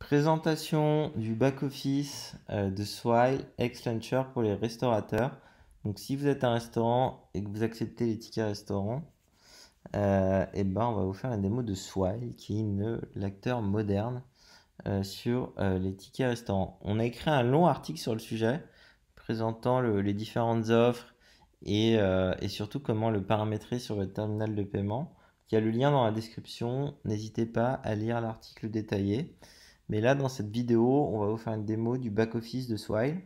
Présentation du back-office de Swile ex-Launcher pour les restaurateurs. Donc si vous êtes un restaurant et que vous acceptez les tickets restaurants, et ben on va vous faire une démo de Swile qui est l'acteur moderne sur les tickets restaurants. On a écrit un long article sur le sujet présentant les différentes offres et surtout comment le paramétrer sur votre terminal de paiement. Il y a le lien dans la description, n'hésitez pas à lire l'article détaillé. Mais là, dans cette vidéo, on va vous faire une démo du back-office de Swile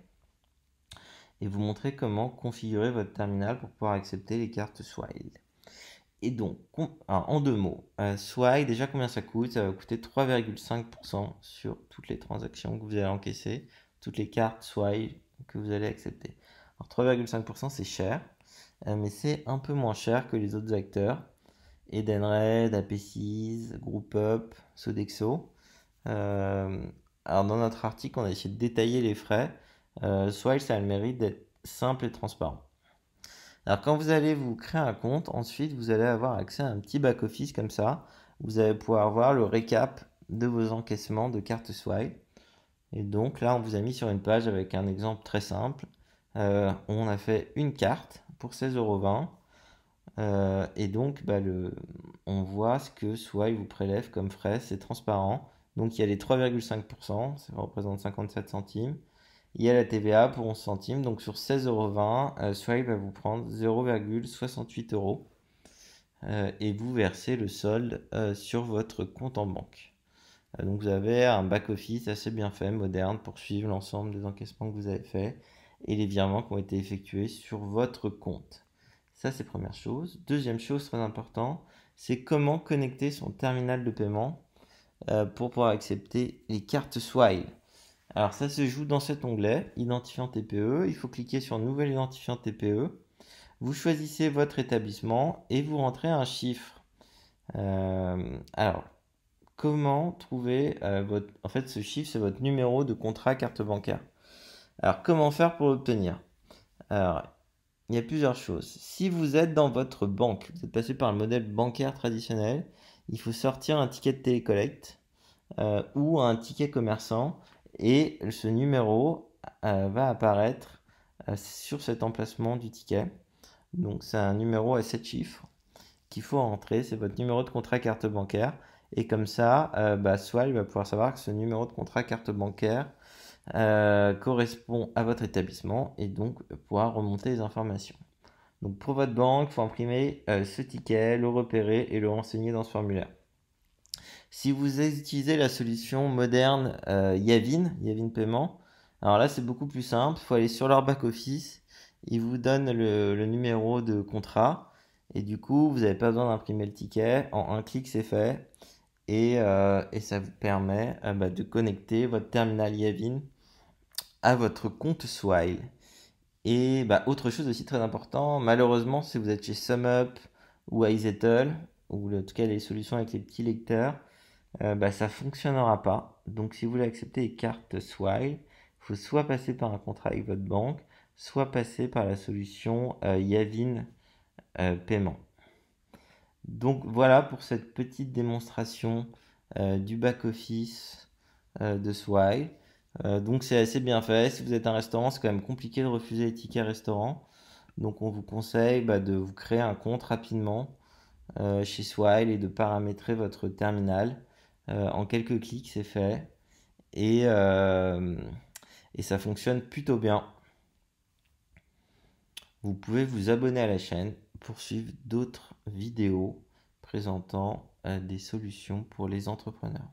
et vous montrer comment configurer votre terminal pour pouvoir accepter les cartes Swile. Et donc, en deux mots, Swile, déjà combien ça coûte? Ça va coûter 3,5% sur toutes les transactions que vous allez encaisser, toutes les cartes Swile que vous allez accepter. Alors 3,5% c'est cher, mais c'est un peu moins cher que les autres acteurs. Edenred, AP6, GroupUp, Sodexo. Alors dans notre article, on a essayé de détailler les frais. Swile, ça a le mérite d'être simple et transparent. Alors quand vous allez vous créer un compte, ensuite vous allez avoir accès à un petit back-office comme ça. Vous allez pouvoir voir le récap de vos encaissements de cartes Swile. Et donc là, on vous a mis sur une page avec un exemple très simple. On a fait une carte pour 16,20 €. Et donc, on voit ce que Swile vous prélève comme frais, c'est transparent. Donc, il y a les 3,5%, ça représente 57 centimes. Il y a la TVA pour 11 centimes. Donc, sur 16,20 €, Swile va vous prendre 0,68 € et vous versez le solde sur votre compte en banque. Donc, vous avez un back-office assez bien fait, moderne, pour suivre l'ensemble des encaissements que vous avez faits et les virements qui ont été effectués sur votre compte. Ça, c'est première chose. Deuxième chose très importante, c'est comment connecter son terminal de paiement pour pouvoir accepter les cartes Swile. Alors, ça se joue dans cet onglet, Identifiant TPE. Il faut cliquer sur Nouvel identifiant TPE. Vous choisissez votre établissement et vous rentrez un chiffre. Alors, comment trouver En fait, ce chiffre, c'est votre numéro de contrat carte bancaire. Alors, comment faire pour l'obtenir? Alors, il y a plusieurs choses. Si vous êtes dans votre banque, vous êtes passé par le modèle bancaire traditionnel, il faut sortir un ticket de télécollecte ou un ticket commerçant et ce numéro va apparaître sur cet emplacement du ticket. Donc c'est un numéro à 7 chiffres qu'il faut entrer, c'est votre numéro de contrat carte bancaire. Et comme ça, Swile va pouvoir savoir que ce numéro de contrat carte bancaire correspond à votre établissement et donc pouvoir remonter les informations. Donc pour votre banque, il faut imprimer ce ticket, le repérer et le renseigner dans ce formulaire. Si vous utilisez la solution moderne Yavin Paiement, alors là c'est beaucoup plus simple, il faut aller sur leur back-office, ils vous donnent le numéro de contrat et du coup vous n'avez pas besoin d'imprimer le ticket, en un clic c'est fait et ça vous permet de connecter votre terminal Yavin à votre compte Swile. Et autre chose aussi très important, malheureusement si vous êtes chez SumUp ou iZettle, ou en tout cas les solutions avec les petits lecteurs, ça fonctionnera pas. Donc si vous voulez accepter les cartes Swile, il faut soit passer par un contrat avec votre banque, soit passer par la solution Yavin Paiement. Donc voilà pour cette petite démonstration du back-office de Swile. Donc c'est assez bien fait. Si vous êtes un restaurant, c'est quand même compliqué de refuser les tickets restaurants. Donc on vous conseille de vous créer un compte rapidement chez Swile et de paramétrer votre terminal. En quelques clics, c'est fait. Et ça fonctionne plutôt bien. Vous pouvez vous abonner à la chaîne pour suivre d'autres vidéos présentant des solutions pour les entrepreneurs.